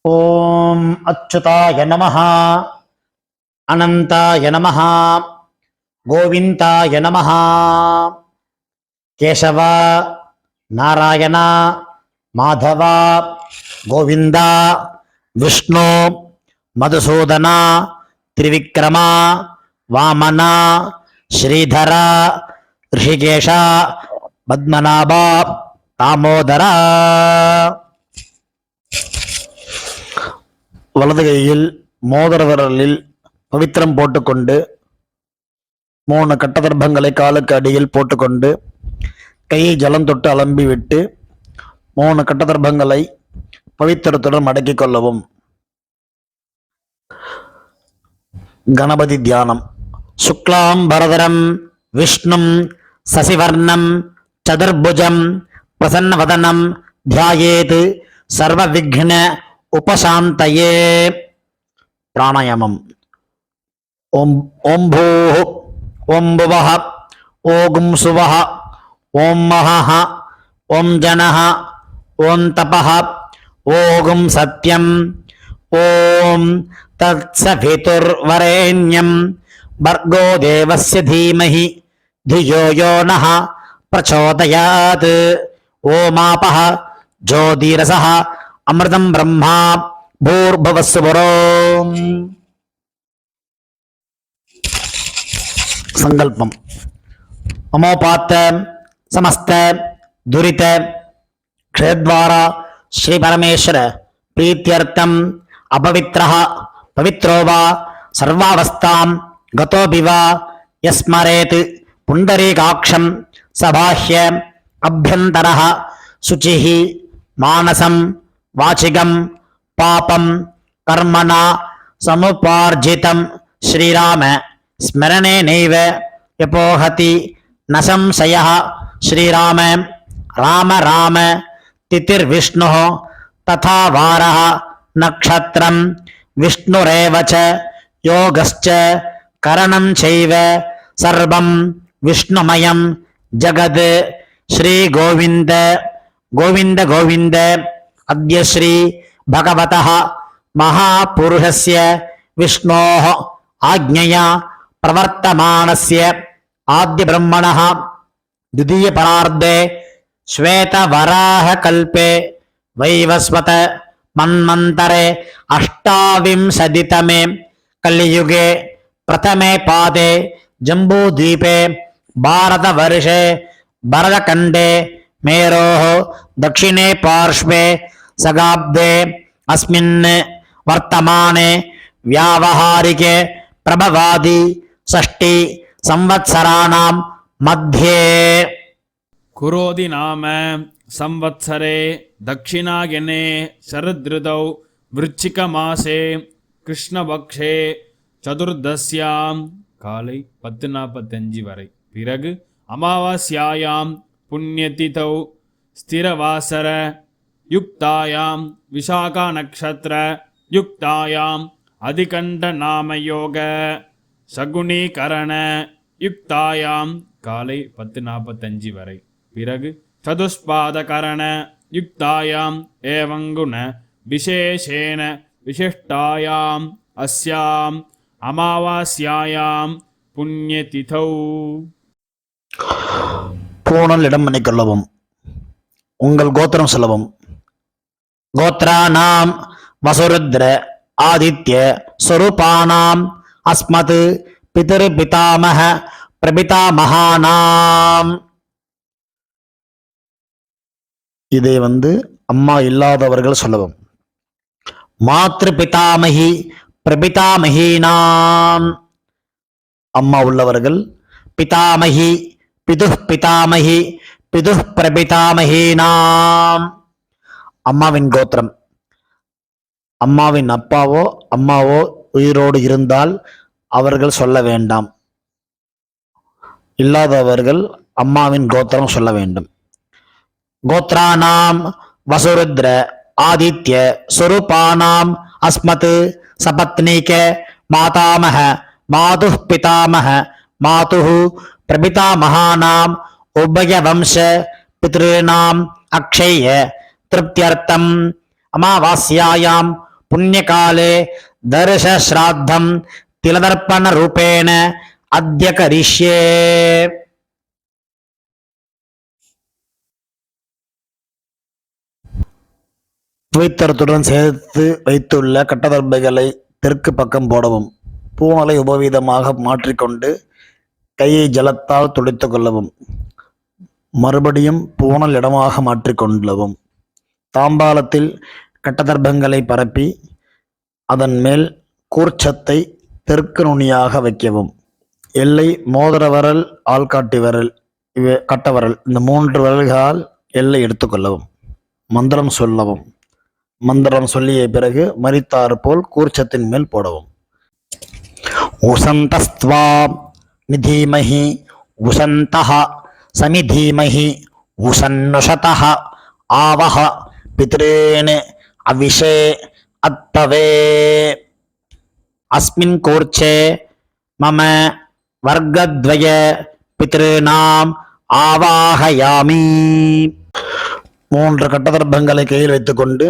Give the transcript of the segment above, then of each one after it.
ஓம் அச்சுதாய நமஹ, அனந்தாய நமஹ, கோவிந்தாய நமஹ. கேசவ, நாராயண, மாதவ, கோவிந்தா, விஷ்ணு, மதுசூதன, திரிவிக்ரம, வாமன, ஸ்ரீதர, ரிஷிகேஷ, பத்மநாப, தாமோதர. வலது கையில் மோதிர விரலில் பவித்திரம் போட்டுக்கொண்டு 3 கட்டதர்ப்பங்களை காலுக்கு அடியில் போட்டுக்கொண்டு கையை ஜலம் தொட்டு அலம்பி விட்டு 3 கட்டதர்ப்பங்களை பவித்திரத்துடன் மடக்கிக் கொள்ளவும். கணபதி தியானம். சுக்லாம் பரதரம் விஷ்ணும் சசிவர்ணம் சதுர்புஜம் பிரசன்னவதனம் தியாயேத் சர்வ விக்ன உபசாந்தயே. பிராணாயாமம். ஓம் பூः ஓம் புவः ஓம் சுவः ஓம் மஹः ஓம் ஜனः ஓம் தபः ஓம் சத்யம் ஓம் தத்சவிதுர்வரேண்யம் भर्गो देवस्य धीमहि धियो यो नः प्रचोदयात्. ओमापः ज्योतिरसः अमृतं ब्रह्मा भूर्भुवस्सुवरोम्. संकल्पम. अमोपात समस्त दुरित क्षेद्वारा श्री परमेश्वर प्रीत्यर्थम अपवित्रः पवित्रो वा सर्वावस्थां गतोऽपि वा यस्मरेत् पुण्डरीकाक्षं सबाह्य अभ्यन्तरः शुचिः मानसं वाचिकं पापं कर्मणा समुपार्जितं श्रीराम स्मरणेनैव यपोहति न संशयः. श्रीराम राम राम तिथिर्विष्णुः तथा वारः नक्षत्रं विष्णुरेव च योगश्च करणं चैव सर्वं विष्णुमयं जगत्. श्री गोविंद गोविंद गोविंद. अद्य श्री भगवतः महापुरुषस्य विष्णोः आज्ञया प्रवर्तमानस्य आद्य ब्रह्मणः द्वितीय परार्धे श्वेतवराहकल्पे वैवस्वत मन्वन्तरे अष्टाविंशतितमे कलियुगे प्रथमे पादे जम्बूद्वीपे भारतवर्षे भरतखण्डे मेरोः दक्षिणे पार्श्वे सगाब्दे अस्मिन् वर्तमाने व्यावहारिके प्रभवादि षष्टि संवत्सराणां मध्ये कुरोदि नाम संवत्सरे दक्षिणायने शरदृतौ वृश्चिकमासे कृष्णपक्षे चतुर्दश्यां काலை 10:45 வரை பிறகு அமாவாஸ்யாயாம் புண்ணியதிதௌ ஸ்திரவாசர யுக்தாயாம் விசாகா நக்ஷத்ர யுக்தாயாம் அதிகண்ட நாமயோக சகுணீகரண யுக்தாயாம் காலை 10:45 வரை பிறகு சதுஷ்பாதகரண யுக்தாயாம் ஏவங்குண விசேஷேன விசிஷ்டாயாம் அஸ்யாம் அமாவாஸ்யாயாம் புண்ணியதிதௌ. பூணல் இடம் பண்ணிக்கொள்ளவும். உங்கள் கோத்திரம் சொல்லவும். கோத்ராணாம் வசுருத்ர ஆதித்ய ஸ்வரூபானாம் அஸ்மத் பிதர் பிதாமஹ பிரபிதாமஹானாம். இதை அம்மா இல்லாதவர்கள் சொல்லவும். மாத்ரு பிதாமகி பிரபிதாமஹீனாம். அம்மா உள்ளவர்கள் பிதாமகி பிதுஹ் பிதாமகி பிதுஹ் பிரபிதாமஹீனாம். அம்மாவின் கோத்திரம். அம்மாவின் அப்பாவோ அம்மாவோ உயிரோடு இருந்தால் அவர்கள் சொல்ல வேண்டாம். இல்லாதவர்கள் அம்மாவின் கோத்திரம் சொல்ல வேண்டும். கோத்ராணாம் வசுருத்ர ஆதித்ய ஸ்வரூபானாம் அஸ்மத் சபத்னீக மாதாமஹ மாதுஹ் பிதாமஹ மாதுஹ் பிரபிதாமஹானாம் உபயவம்ச பித்ருணாம் அக்ஷய திருப்தியர்த்தம் அமாவாஸ்யாயாம் पुण्यकाले दर्शश्राद्धं तिलदर्पणरूपेण अद्य करिष्ये. துவைத்தரத்துடன் சேர்த்து வைத்துள்ள கட்டதர்பைகளை தெற்கு பக்கம் போடவும். பூணலை உபவீதமாக மாற்றிக்கொண்டு கையை ஜலத்தால் துடைத்து கொள்ளவும். மறுபடியும் பூணல் இடமாக மாற்றிக்கொள்ளவும். தாம்பாலத்தில் கட்டதர்பங்களை பரப்பி அதன் மேல் கூர்ச்சத்தை தெற்கு நுனியாக வைக்கவும். எல்லை மோதிர விரல், ஆள்காட்டி விரல், கட்டவரல், இந்த 3 விரல்களால் எல்லை எடுத்துக்கொள்ளவும். மந்திரம் சொல்லவும். மந்திரம் சொல்லிய பிறகு மரித்தாறு போல் கூர்ச்சத்தின் மேல் போடவும். உசந்தஸ்த்வா நிதீமஹி உசந்தஹ சமிதீமஹி உசன்னுஷதஹ ஆவஹ பித்ரேன் அவிஷே அத்தவே. அஸ்மின் கூர்ச்சே மம வர்க்கத்வய பித்ருநாம் ஆவாஹயாமி. 3 கட்டதர்பங்களை கையில் வைத்துக்கொண்டு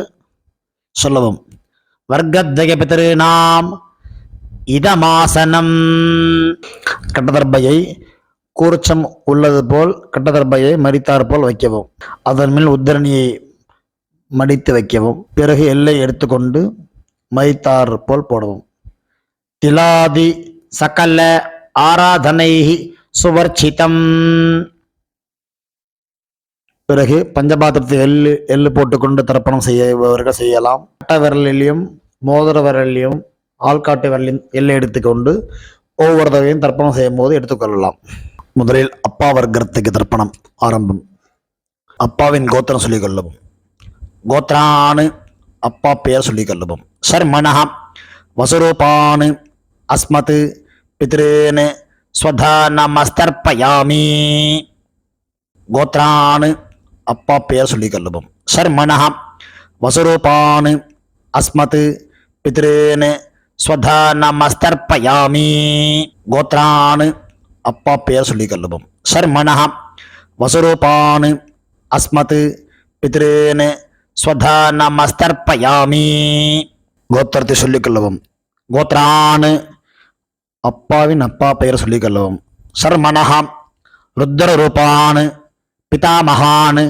சொல்லவும். வர்க்கத்வய பித்ருநாம் இதமாசனம். கட்டதர்பையை கூர்ச்சம் உள்ளது போல் கட்டதர்பையை மரித்தார் போல் வைக்கவும். அதன் மேல் உத்தரணியை மடித்து வைக்கவும். பிறகு எல்லை எடுத்துக்கொண்டு மரித்தார் போல் போடவும். திலாதி சகல ஆராதனை சுவர்ச்சிதம். பிறகு பஞ்சபாத்திரத்தை எள்ளு போட்டுக்கொண்டு தர்ப்பணம் செய்யவர்கள் செய்யலாம். கட்ட விரலிலையும் மோதிர விரலிலையும் ஆள்காட்டு விரலையும் எள்ளை எடுத்துக்கொண்டு ஒவ்வொரு தடவையும் தர்ப்பணம் செய்யும் போது எடுத்துக்கொள்ளலாம். முதலில் அப்பா வர்க்கத்துக்கு தர்ப்பணம் ஆரம்பம். அப்பாவின் கோத்திரம் சொல்லிக் கொள்ளவும். கோத்ரானு அப்பா பெயர் சொல்லிக் கொள்ளவும். சர்மணஹ வசுரூபானு அஸ்மத் பித்ரேன் ஸ்வதா நமஸ்தர்ப்பயாமி. கோத்ரானு அப்பா பெயர் சொல்லிக் கொள்ளவும். சர்மணஹ வசுரூபானு அஸ்மத் பித்ரேன் ஸ்வதா நமஸ்தர்ப்பயாமி. கோத்ரானு அப்பா பெயர் சொல்லிக் கொள்ளவும். சர்மணஹ வசுரூபானு அஸ்மத் பித்ரேன் ஸ்வதா நமஸ்தர்ப்பயாமி. கோத்திரத்தை சொல்லிக் கொள்ளவும். கோத்ரானு அப்பாவின் அப்பா பெயர் சொல்லிக் கொள்ளவும். சர்மணஹ ருத்ர ரூபான் பிதாமகான்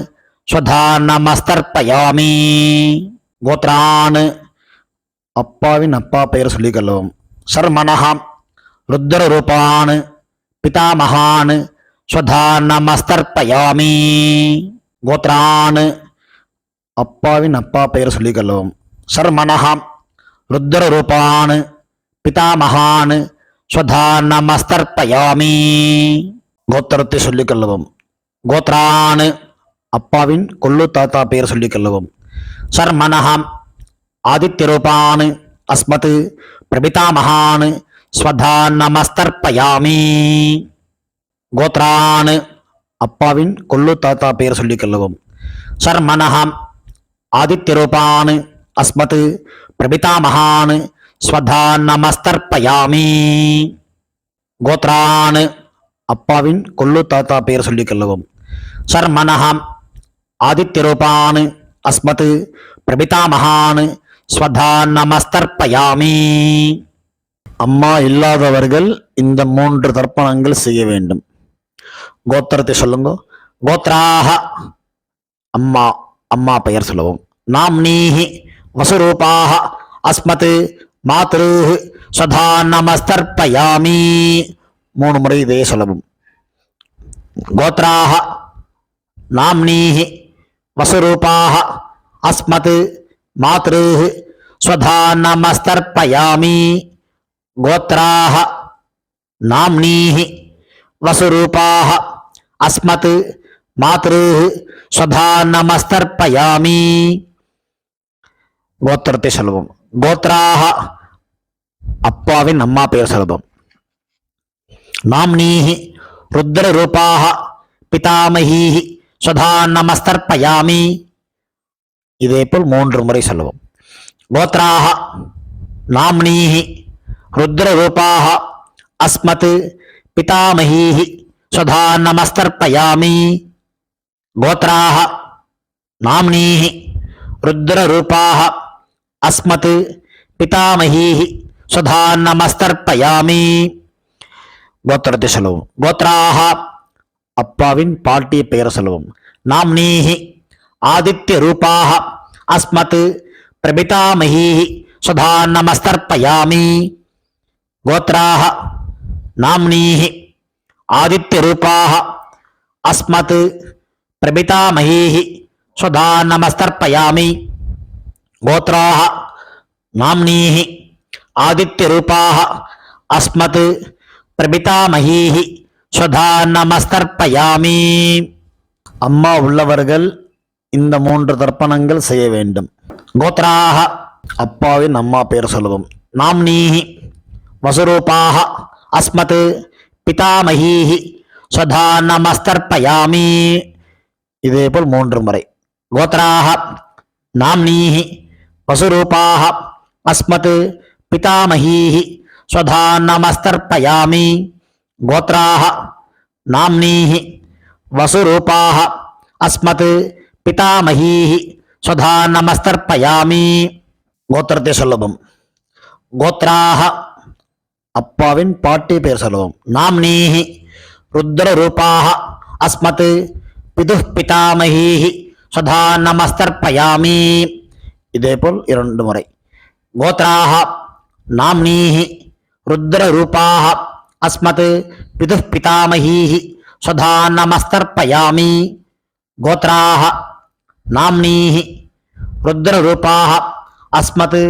ஸ்வதா நமஸ்தர்ப்பயாமி. கோத்ரான் அப்பாவின் அப்பா பெயர் சொல்லிக் கொள்ளவும். சர்மணஹ ருத்ர ரூபான் பிதாமகான் ஸ்வதா நமஸ்தர்ப்பயாமி. கோத்ரான் அப்பாவின் அப்பா பெயர் சொல்லிக் கொள்ளவும். சர்மணஹ ருத்ர ரூபான் பிதாமகான் ஸ்வதா நமஸ்தர்ப்பயாமி. கோத்திரத்தை சொல்லிக் கொள்ளவும். கோத்ரான் அப்பாவின் கொள்ளு தாத்தா பெயர் சொல்லிக் கொள்ளவும். சர்மணஹ ஆதித்ய ரூபான் அஸ்மத் பிரபிதாமகான் ஸ்வதா நமஸ்தர்ப்பயாமி. கோத்ரான் அப்பாவின் கொள்ளு தாத்தா பெயர் சொல்லிக் கொள்ளவும். சர்மணஹ ஆதித்ய ரூபான் அஸ்மத் பிரபிதாமகான் ஸ்வதா நமஸ்தர்ப்பயாமி. கோத்ரான் அப்பாவின் கொள்ளு தாத்தா பெயர் சொல்லிக் கொள்ளவும். சர்மணஹ ஆதித்ய ரூபான் அஸ்மத் பிரபிதாமகான் ஸ்வதா நமஸ்தர்ப்பயாமி. அம்மா இல்லாதவர்கள் இந்த 3 தர்ப்பணங்கள் செய்ய வேண்டும். கோத்திரத்தை சொல்லுங்க. கோத்ராஹ அம்மா, அம்மா பெயர் சொல்லவும். நாம்னீஹி வசுரூபாஹ அஸ்மத் மாத்ருஹ் ஸ்வதா நமஸ்தர்ப்பயாமி. 3 முறை இதையே சொல்லவும். கோத்ராஹ நாம்னீஹி வசுரூபாஹ அஸ்மத் மாத்ருஹ் ஸ்வதா நமஸ்தர்ப்பயாமி. கோத்ராஹ நாம்னீஹி வசுரூபாஹ அஸ்மத் மாத்ருஹ் ஸ்வதா நமஸ்தர்ப்பயாமி. கோத்திரத்தை சொல்லுவோம். கோத்ராஹ அப்பாவின் அம்மா பெயர் சொல்லுவோம். நாம்னீஹி ருத்ர ரூபாஹ பிதாமஹீஹி ஸ்வதா நமஸ்தர்ப்பயாமி. இதேபோல் 3 முறை சொல்லுவோம். கோத்ராஹ நாம்னீஹி ருத்ர ரூபாஹ அஸ்மத் பிதாமஹீஹி ஸ்வதா நமஸ்தர்ப்பயாமி. கோத்ராஹ நாம்னீஹி ருத்ர ரூபாஹ அஸ்மத் பிதாமகீः சுதா நமஸ்தர்ப்பயாமி. கோத்திரத்தை சொல்லுவோம். கோத்ராஹ அப்பாவின் பாட்டி பெயர் சொல்லுவோம். நாம்னீஹி ஆதித்ய ரூபாஹ அஸ்மத் பிரபிதாமகீஹி சுதா நமஸ்தர்ப்பயாமி. கோத்ராஹ நாம்னீஹி ஆதித்ய ரூபாஹ அஸ்மத் பிரபிதாமகீஹி சுதா நமஸ்தர்ப்பயாமி. கோத்ராஹ நாம்னீஹி ஆதித்ய ரூபாஹ அஸ்மத் பிரபிதாமகீஹி சுதா நமஸ்தர்ப்பயாமி. அம்மா உள்ளவர்கள் இந்த 3 தர்ப்பணங்கள் செய்ய வேண்டும். கோத்ராஹ அப்பாவின் அம்மா பெயர் சொல்லுவோம். நாம்னீஹி வசுரூபாஹ அஸ்மத் பிதாமகீஹி சுதா நமஸ்தர்ப்பயாமி. இதேபோல் 3 முறை. கோத்ராஹ நாம்னீஹி வசுரூபாஹ அஸ்மத் பிதாமகீஹி சுதா நமஸ்தர்ப்பயாமி. கோத்ராஹ நாம்னீஹி வசுரூபாஹ அஸ்மத் பிதாமகீஹி சுதா நமஸ்தர்ப்பயாமி. கோத்திரத்தை சொல்லவும். கோத்ராஹ அப்பாவின் பாட்டி பெயர் சொல்லுவோம். நாம்னீஹி ருத்ரரூபாஹ அஸ்மத் பிதுः பிதாமகீஹி சுதா நமஸ்தர்ப்பயாமி. இதேபோல் 2 முறை. கோத்ராஹ நாம்னீஹி ருத்ரரூபாஹ அஸ்மத் பிதுः பிதாமகீஹி சுதா நமஸ்தர்ப்பயாமி. கோத்ராஹ நாம்னீஹி ருத்ரரூபாஹ அஸ்மத்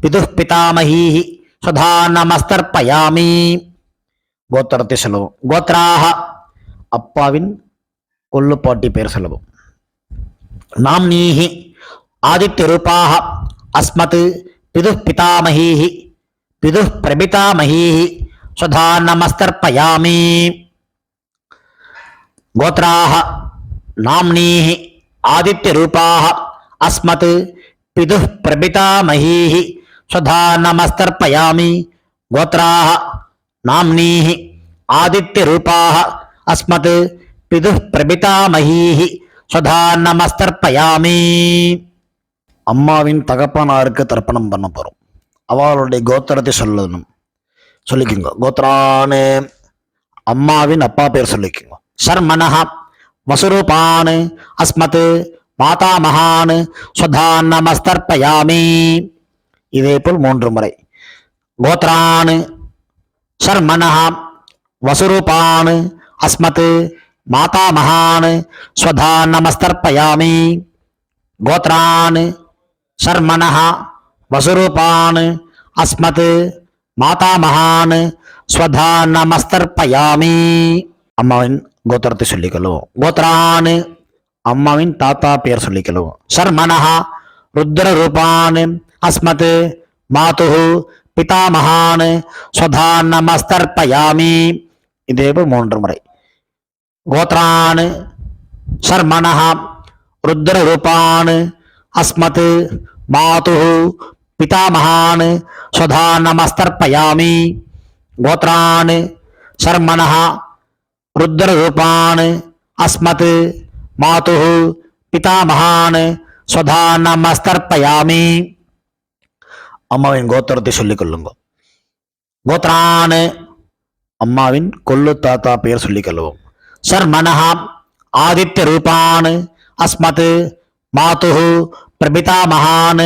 பிதுः பிதாமகீஹி சுதா நமஸ்தர்ப்பயாமி. கோத்திரத்தை சொல்லுவோம். கோத்ராஹ அப்பாவின் கொல்லுப்பாட்டி பெயர் சொல்லுவோம். நாம்னீஹி ஆதித்ய ரூபாஹ அஸ்மத் பிதுः பிதாமகீஹி பிதுः பிரபிதாமகீஹி சுதா நமஸ்தர்ப்பயாமி. கோத்ராஹ நாம்னீஹி ஆதித்ய ரூபாஹ அஸ்மத் பிதுः பிரபிதாமகீஹி சுதா நமஸ்தர்ப்பயாமி. கோத்ராஹ நாம்னீஹி ஆதித்ய ரூபாஹ அஸ்மத் பிதுः பிரபிதாமகீஹி சுதா நமஸ்தர்ப்பயாமி. அம்மாவின் தகப்பனாருக்கு தர்ப்பணம் பண்ண போறோம். அவளுடைய கோத்திரத்தை சொல்லிக்கோங்க. கோத்ரானு அம்மாவின் அப்பா பேர் சொல்லிக்கோங்க. சர்மனஹ வசுரூபான் அஸ்மத் மாதாமகான் சுதா நமஸ்தர்ப்பயாமி. இதேபோல் 3 முறை. கோத்ரான் சர்மனஹ வசுரூபான் அஸ்மத் மாதாமகான் சுதா நமஸ்தர்ப்பயாமி. கோத்ரான் சர்மனஹ வசுரூபான் அஸ்மத் மாதாமகான் சுதா நமஸ்தர்ப்பயாமி. அம்மாவின் கோத்திரத்தை சொல்லிக்கொள்ளுவோம். கோத்ரான் அம்மாவின் தாத்தா பெயர் சொல்லிக்கொள்ளுவோம். சர்மனஹ ருத்ரரூபான் அஸ்மத் மாதுः பிதாமகான் சுதா நமஸ்தர்ப்பயாமி. இதேபோல் 3 முறை. கோத்ரான் சர்மனஹ ருத்ரரூபான் அஸ்மத் மாதுः பிதாமகான் சுதா நமஸ்தர்ப்பயாமி. கோத்ரான் சர்மனஹ ருத்ரரூபான் அஸ்மத் மாதுः பிதாமகான் சுதா நமஸ்தர்ப்பயாமி. அம்மாவின் கோத்திரத்தை சொல்லிக் கொள்ளுங்க. கோத்ரான் அம்மாவின் கொள்ளு தாத்தா பெயர் சொல்லிக் கொள்வோம். சர்மனஹ ஆதித்ய ரூபான் அஸ்மத் மாதுः பிரபிதாமகான்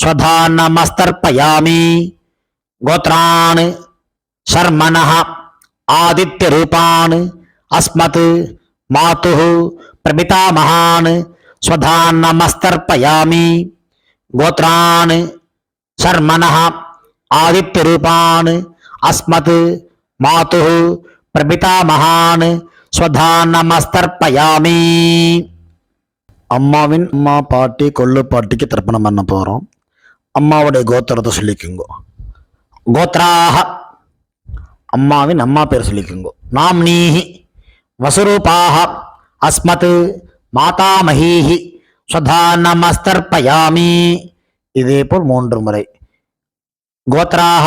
சுதா நமஸ்தர்ப்பயாமி. கோத்ரான் சர்மனஹ ஆதித்ய ரூபான் அஸ்மத் மாதுः பிரபிதாமகான் சுதா நமஸ்தர்ப்பயாமி. கோத்ரான் சர்மனஹ ஆதித்ய ரூபான் அஸ்மத் மாதுः பிரபிதாமகான் சுதா நமஸ்தர்ப்பயாமி. அம்மாவின் அம்மா பாட்டி கொள்ளு பாட்டிக்கு தர்ப்பணம் பண்ண போறோம். அம்மாவுடைய கோத்திரத்தை சொல்லிக்குங்க. கோத்ராஹ அம்மாவின் அம்மா பேர் சொல்லிக்குங்க. நாம்னீஹி வசுரூபாஹ அஸ்மத் மாதாமகீஹி சுதா நமஸ்தர்ப்பயாமி. இதேபோல் 3 முறை. கோத்ராஹ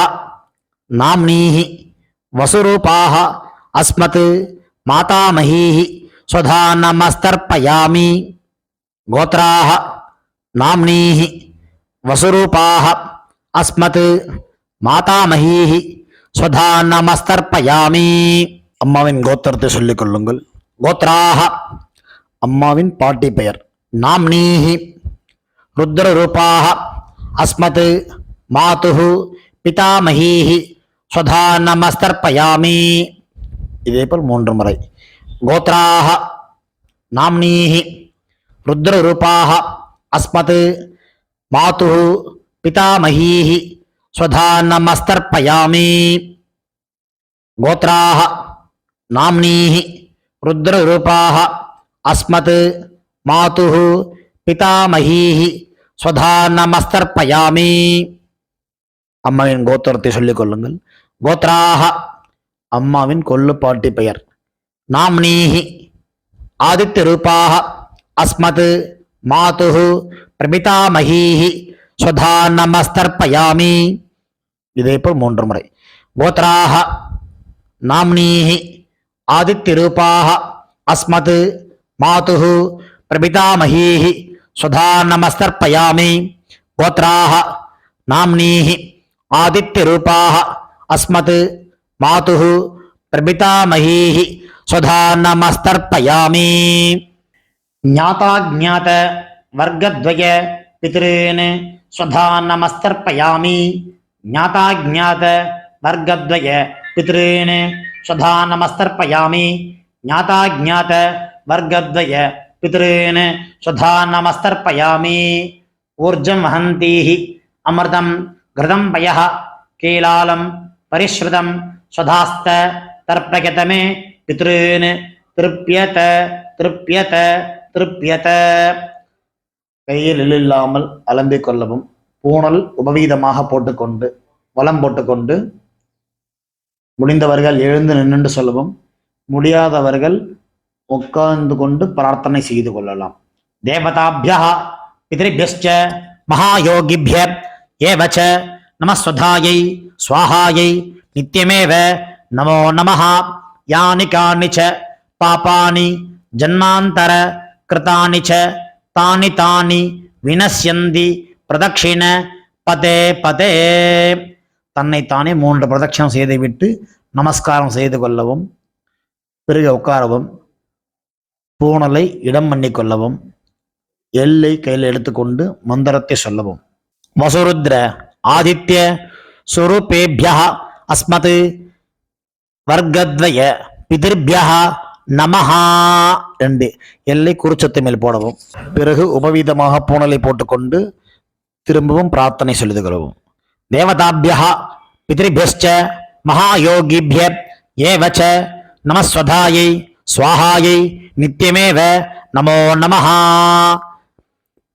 நாம்னீஹி வசுரூபாஹ அஸ்மத் மாதாமகீஹி சுதா நமஸ்தர்ப்பயாமி. கோத்ராஹ நாம்னீஹி வசுரூபாஹ அஸ்மத் மாதாமகீஹி ஸ்வதா நமஸ்தர்ப்பயாமி. அம்மாவின் கோத்திரத்தை சொல்லிக் கொள்ளுங்கள். கோத்ராஹ அம்மாவின் பாட்டி பெயர். நாம்னீஹி ருத்ரரூபாஹ அஸ்மத் மாதுஹு பிதாமகீஹி ஸ்வதா நமஸ்தர்ப்பயாமி. இதேபோல் 3 முறை. கோத்ராஹ நாம்னீஹி ருத்ரரூபாஹ அஸ்மத் மாதுஹு பிதாமகீஹி ஸ்வதா நமஸ்தர்ப்பயாமி. கோத்ராஹ நாம்னீஹி ருத்ரரூபாஹ அஸ்மத் மாதுஹு பிதாமகீஹி ஸ்வதா நமஸ்தர்ப்பயாமி. அம்மாவின் கோத்திரத்தை சொல்லிக் கொள்ளுங்கள். கோத்ராஹ அம்மாவின் கொள்ளுப்பாட்டி பெயர். நாம்னீஹி ஆதித்ய ரூபாஹ அஸ்மத் மாதுஹு பிரபிதாமகீஹி ஸ்வதா நமஸ்தர்ப்பயாமி. இதேபோல் 3 முறை. கோத்ராஹ நாம்னீஹி ஆதித்ய ரூபாஹ அஸ்மத் மாதுஹு பிரபிதாமகீஹி ஸ்வதா நமஸ்தர்ப்பயாமி. கோத்ராஹ நாம்னீஹி ஆதித்ய ரூபாஹ அஸ்மத் மாதுஹு பிரபிதாமகீஹி ஸ்வதா நமஸ்தர்ப்பயாமி. ஞாதாஜ்ஞாத வர்க்கத்வய பித்ருன் ஸ்வதா நமஸ்தர்ப்பயாமி. ஞாதாஜ்ஞாத வர்க்கத்வய பித்ருன் ஸ்வதா நமஸ்தர்ப்பயாமி. ஞாதாஜ்ஞாத வர்க்கத்வய பித்ருன் ஸ்வதா நமஸ்தர்ப்பயாமி. ஊர்ஜம் வஹந்தீஹி அமிர்தம் கிருதம் பயः கீலாலம் பரிஸ்ருதம் ஸ்வதாஸ்த தர்ப்பயதமே பித்ருன் திருப்யத திருப்யத திருப்யத. கையில் இல்லாமல் அலம்பிக் கொள்ளவும். பூணல் உபவீதமாக போட்டுக்கொண்டு வலம் போட்டுக்கொண்டு முடிந்தவர்கள் எழுந்து நின்று சொல்லவும். முடியாதவர்கள் உட்கார்ந்து கொண்டு பிரார்த்தனை செய்து கொள்ளலாம். தேவதாபியः பித்ருபியஸ்ச மகாயோகிபிய ஏவச நமஸ்வதாயை ஸ்வாஹாயை நித்யமேவ நமோ நமः. யானி கானி ச பாபானி ஜன்மாந்தர கிருதானி ச தானி தானி வினஸ்யந்தி பிரதக்ஷிண பதே பதே. தன்னைத்தானே 3 பிரதட்சணம் செய்துவிட்டு நமஸ்காரம் செய்து கொள்ளவும். பிறகு உட்காரவும். பூணலை இடம் பண்ணிக்கொள்ளவும். எல்லை கையில் எடுத்துக்கொண்டு மந்திரத்தை சொல்லவும். வசுருத்ர ஆதித்ய சுரூபேபியः அஸ்மத் வர்க்கத்வய பிதிர்பியः நமஹ. 2 எல்லை குறிச்சத்தை மேல் போடவும். பிறகு உபவீதமாக பூணலை போட்டுக்கொண்டு திரும்பவும் பிரார்த்தனை சொல்லிது கொள்ளவும். தேவதாபியः பித்ருபியஸ்ச மகாயோகிபிய ஏவச நமஸ்வதாயை ஸ்வாஹாயை நித்யமேவ நமோ நமஹ.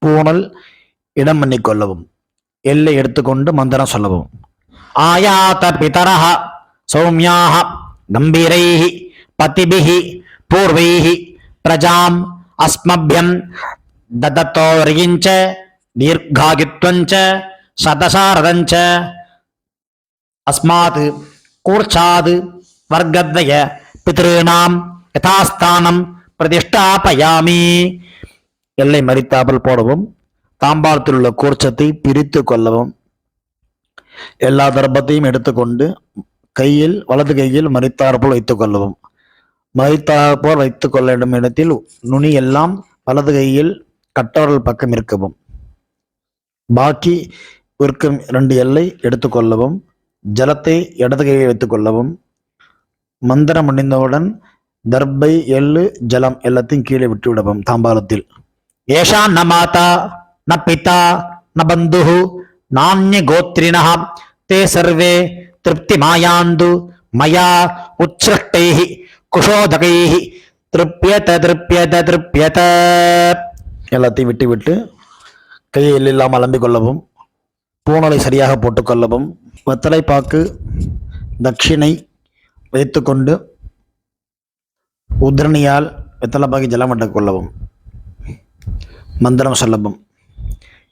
பூணல் இடம் பண்ணிக்கொள்ளவும். எல்லை எடுத்துக்கொண்டு மந்திரம் சொல்லவும். ஆயாத பிதரஹ சௌமியாஹ கம்பீரைஹி பதிபிஹி பூர்வைஹி பிரஜாம் அஸ்மப்யம் ததத்தோரியிஞ்ச தீர்காயுத்வஞ்ச சதசாரதஞ்ச அஸ்மாத் கூர்ச்சாத் வர்க்கத்வய பித்ருணாம் யதாஸ்தானம் பிரதிஷ்டாபயாமி. எல்லை மறித்தாமல் போடவும். தாம்பாளத்தில் உள்ள கூர்ச்சத்தை பிரித்து கொள்ளவும். எல்லா தர்ப்பத்தையும் எடுத்துக்கொண்டு கையில் வலது கையில் மறித்தாற்போல் வைத்துக் கொள்ளவும். மறித்தாற்போல் வைத்துக் கொள்ள வேண்டும் இடத்தில் நுனி எல்லாம் வலது கையில் கட்டவர்கள் பக்கம் இருக்கவும். பாக்கி இருக்கும் 2 எல்லை எடுத்துக்கொள்ளவும். ஜலத்தை இடது கையில் வைத்துக் கொள்ளவும். மந்திரம் முடிந்தவுடன் தர்பை எள்ளு ஜலம் எல்லாத்தையும் கீழே விட்டு விடவும். தாம்பாளத்தில் ஏஷா ந மாதா ந பிதா ந பந்துஹு நான்ய கோத்ரிணः தே சர்வே திருப்தி மாயாந்து மயா உச்ச்ருஷ்டைஹி குஷோதகைஹி திருப்யத திருப்யத திருப்யத. எல்லாத்தையும் விட்டு விட்டு கையில் இல்லாமல் அலம்பிக் கொள்ளவும். பூணலை சரியாக போட்டுக்கொள்ளவும். வெத்தலை பாக்கு தட்சிணை வைத்துக்கொண்டு உத்ரணியால் வெத்தலை பாக்கி ஜலம் விட்டுக் கொள்ளவும். மந்திரம் சொல்லவும்.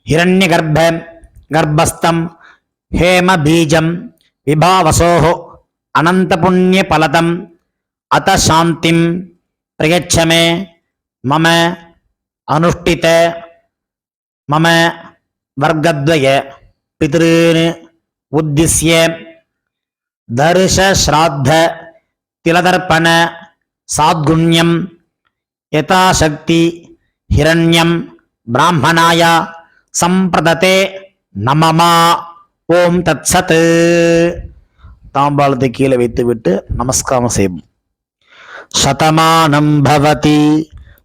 ஹிரண்ய கர்ப்ப கர்ப்பஸ்தம் ஹேம பீஜம் விபாவசோஹ அனந்த புண்ணிய பலதம் அத சாந்திம் பிரயச்சமே மம அனுஷ்டித மம வர்க்கத்வய பித்ருன் உத்திஸ்ய தர்ஷ ஸ்ராத்த திலதர்ப்பண சாத்குண்யம் யதாசக்தி ஹிரண்யம் பிராமணாய சம்பிரததே நமமா. ஓம் தத்சத். தாம்பாளத்தை கீழே வைத்துவிட்டு நமஸ்காரம் செய்வோம். சதமானம் பவதி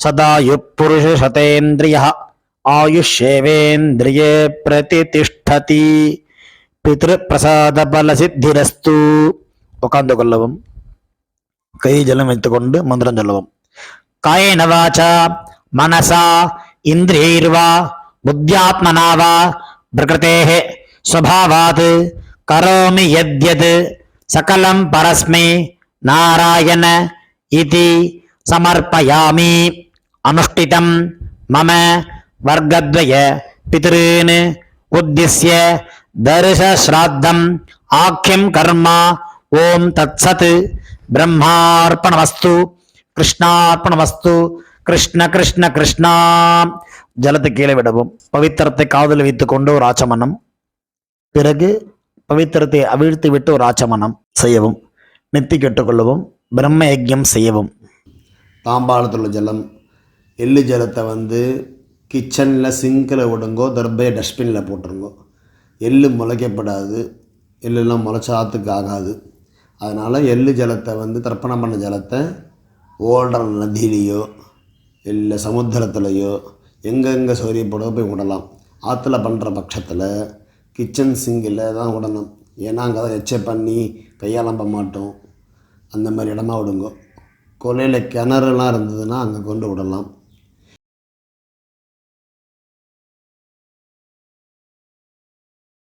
சதாயு புருஷ சதேந்திரிய ஆயுஷேவேந்திரியே பிரதிதிஷ்டதி. பித்ரு பிரசாத பல சித்திரஸ்து. உட்கார்ந்து கொள்ளவும். கை ஜலம் வைத்துக்கொண்டு மந்திரம் சொல்லவும். காயேன வாசா மனசா இந்திரியைர்வா புத்தியாத்மனா வா பிரகிருதேஹ ஸ்வபாவாத் கரோமி யத்யத் சகலம் பரஸ்மை நாராயண இதி சமர்ப்பயாமி. அனுஷ்டிதம் மம வர்க்கத்வய பித்ருன் உத்திஸ்ய தர்ஷ ஸ்ராத்தம் ஆக்கியம் கர்மா. ஓம் தத்சத். பிரம்மார்ப்பணமஸ்து. கிருஷ்ணார்ப்பணமஸ்து. கிருஷ்ண கிருஷ்ண கிருஷ்ணா. ஜலத்தை கீழே விடவும். பவித்திரத்தை காதில் வைத்துக் கொண்டு ஒரு ஆச்சமனம். பிறகு பவித்திரத்தை அவிழ்த்து விட்டு ஒரு ஆச்சமனம் செய்யவும். நெத்தி கெட்டுக்கொள்ளவும். பிரம்ம யஜ்யம் செய்யவும். தாம்பாளத்தில் உள்ள ஜலம், எள்ளு ஜலத்தை கிச்சனில் சிங்கில் விடுங்கோ, தர்பையை டஸ்ட்பினில் போட்டுருங்கோ. எள்ளு முளைக்கப்படாது, எள்ளுலாம் முளைச்சாத்துக்கு ஆகாது. அதனால் எள்ளு ஜலத்தை தர்ப்பணம் பண்ண ஜலத்தை ஓடுற நதியிலையோ இல்லை சமுத்திரத்துலையோ எங்கெங்கே சௌரியப்படோ போய் விடலாம். ஆற்றுல பண்ணுற பட்சத்தில் கிச்சன் சிங்கில் தான் விடணும். ஏன்னா அங்கே தான் எச்சை பண்ணி கையாளம்ப மாட்டோம். அந்த மாதிரி இடமா விடுங்க. கொலையில் கிணறுலாம் இருந்ததுன்னா அங்கே கொண்டு விடலாம்.